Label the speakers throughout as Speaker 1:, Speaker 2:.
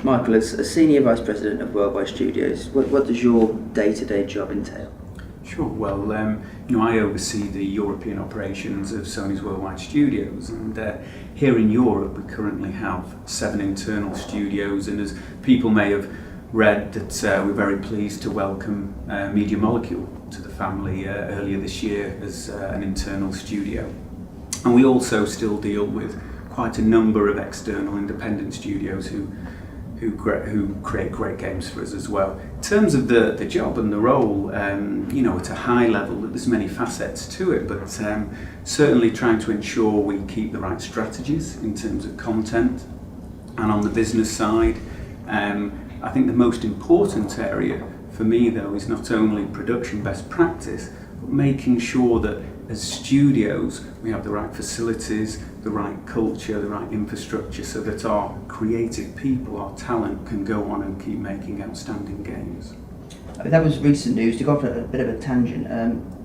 Speaker 1: Michael, as Senior Vice President of Worldwide Studios, what does your day-to-day job entail?
Speaker 2: Sure. Well, I oversee the European operations of Sony's Worldwide Studios, and here in Europe we currently have 7 internal studios, and as people may have read, that we're very pleased to welcome Media Molecule to the family earlier this year as an internal studio. And we also still deal with quite a number of external independent studios who create great games for us as well. In terms of the job and the role, at a high level, there's many facets to it, but certainly trying to ensure we keep the right strategies in terms of content. And on the business side, I think the most important area for me, though, is not only production best practice, but making sure that as studios we have the right facilities, the right culture, the right infrastructure, so that our creative people, our talent, can go on and keep making outstanding games.
Speaker 1: I mean, that was recent news. To go off a bit of a tangent,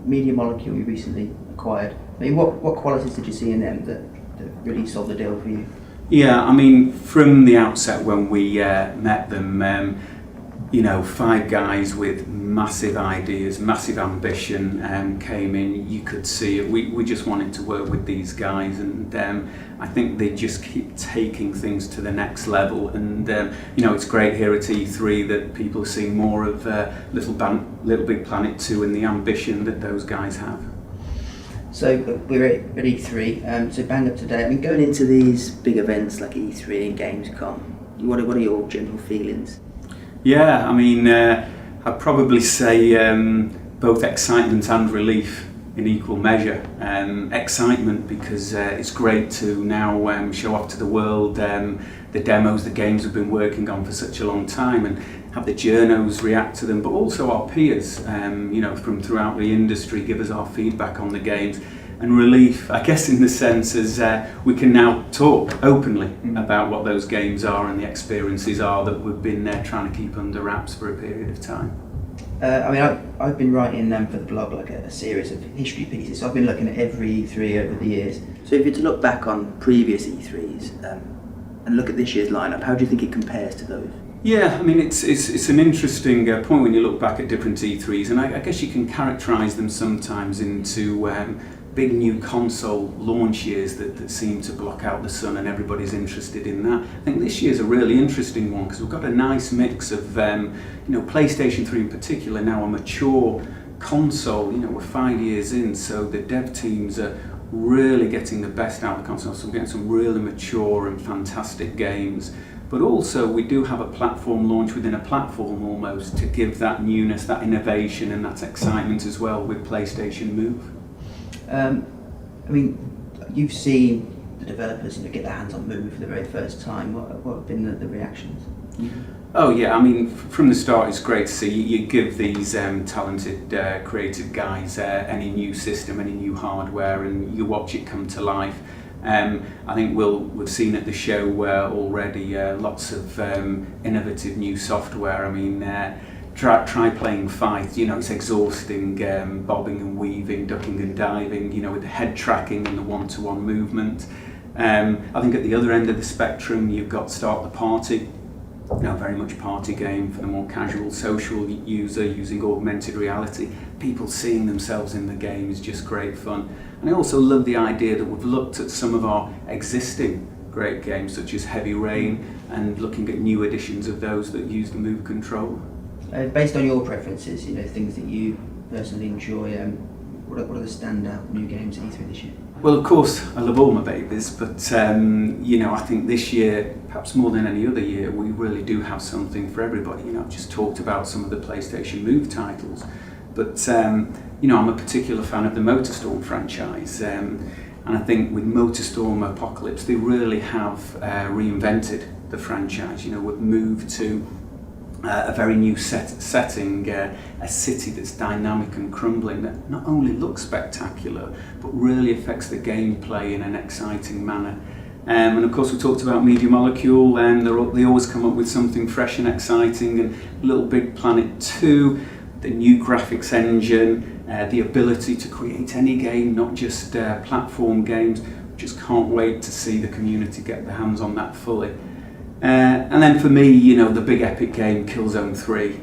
Speaker 1: Media Molecule you recently acquired. I mean, what qualities did you see in them that really sold the deal for you?
Speaker 2: Yeah, I mean, from the outset when we met them, 5 guys with massive ideas, massive ambition came in. You could see it. We just wanted to work with these guys, and I think they just keep taking things to the next level. And it's great here at E3 that people are seeing more of Little Big Planet 2 and the ambition that those guys have.
Speaker 1: So we're at E3, so bang up to date. I mean, going into these big events like E3 and Gamescom, what are your general feelings?
Speaker 2: Yeah, I mean, I'd probably say both excitement and relief in equal measure. Excitement because it's great to now show off to the world the demos, the games we've been working on for such a long time, and have the journos react to them, but also our peers, from throughout the industry give us our feedback on the games. And relief, I guess, in the sense as we can now talk openly about what those games are and the experiences are that we've been trying to keep under wraps for a period of time.
Speaker 1: I've been writing for the blog like a series of history pieces, so I've been looking at every E3 over the years. So if you're to look back on previous E3s and look at this year's lineup, how do you think it compares to those?
Speaker 2: Yeah, I mean, it's an interesting point when you look back at different E3s, and I guess you can characterise them sometimes into big new console launch years that seem to block out the sun, and everybody's interested in that. I think this year's a really interesting one because we've got a nice mix of, PlayStation 3 in particular, now a mature console. We're 5 years in, so the dev teams are really getting the best out of the console, so we're getting some really mature and fantastic games. But also we do have a platform launch within a platform almost to give that newness, that innovation and that excitement as well with PlayStation Move.
Speaker 1: You've seen the developers get their hands on Move for the very first time. What have been the reactions?
Speaker 2: Oh yeah, I mean, from the start it's great to see. You give these talented creative guys any new system, any new hardware, and you watch it come to life. I think we've seen at the show already lots of innovative new software. I mean, try playing Fight. It's exhausting, bobbing and weaving, ducking and diving. With the head tracking and the one-to-one movement. I think at the other end of the spectrum, you've got Start the Party. Very much party game for the more casual social user using augmented reality. People seeing themselves in the game is just great fun. And I also love the idea that we've looked at some of our existing great games such as Heavy Rain and looking at new editions of those that use the Move controller.
Speaker 1: Based on your preferences, things that you personally enjoy, what are the standout new games at E3 this year?
Speaker 2: Well, of course, I love all my babies, but I think this year, perhaps more than any other year, we really do have something for everybody. I've just talked about some of the PlayStation Move titles, but I'm a particular fan of the MotorStorm franchise, and I think with MotorStorm Apocalypse, they really have reinvented the franchise. We've moved to a very new setting, a city that's dynamic and crumbling that not only looks spectacular but really affects the gameplay in an exciting manner. And of course we talked about Media Molecule, and they always come up with something fresh and exciting, and Little Big Planet 2, the new graphics engine, the ability to create any game, not just platform games. Just can't wait to see the community get their hands on that fully. And then for me, you know, the big epic game, Killzone 3,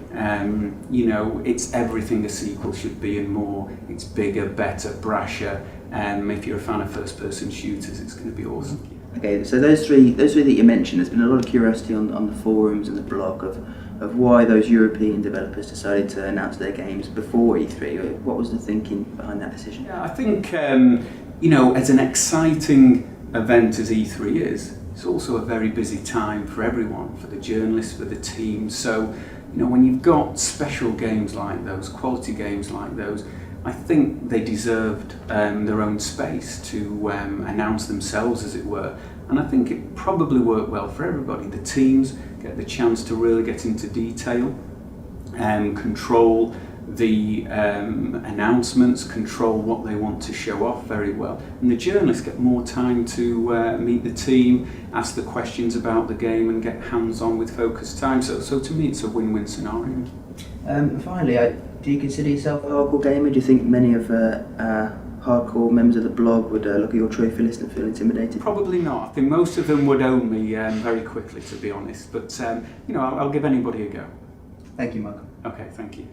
Speaker 2: you know, it's everything a sequel should be and more. It's bigger, better, brasher. If you're a fan of first-person shooters, it's going to be awesome.
Speaker 1: Okay, so those three that you mentioned, there's been a lot of curiosity on the forums and the blog of why those European developers decided to announce their games before E3. What was the thinking behind that decision?
Speaker 2: Yeah, I think, you know, as an exciting event as E3 is, it's also a very busy time for everyone, for the journalists, for the team. So, you know, when you've got special games like those, quality games like those, I think they deserved their own space to announce themselves, as it were. And I think it probably worked well for everybody. The teams get the chance to really get into detail, control the announcements, control what they want to show off very well. And the journalists get more time to meet the team, ask the questions about the game and get hands-on with focused time. So to me, it's a win-win scenario.
Speaker 1: Finally, do you consider yourself a hardcore gamer? Do you think many of hardcore members of the blog would look at your trophy list and feel intimidated?
Speaker 2: Probably not. I think most of them would own me very quickly, to be honest. But you know, I'll give anybody a go.
Speaker 1: Thank you, Michael.
Speaker 2: Okay, thank you.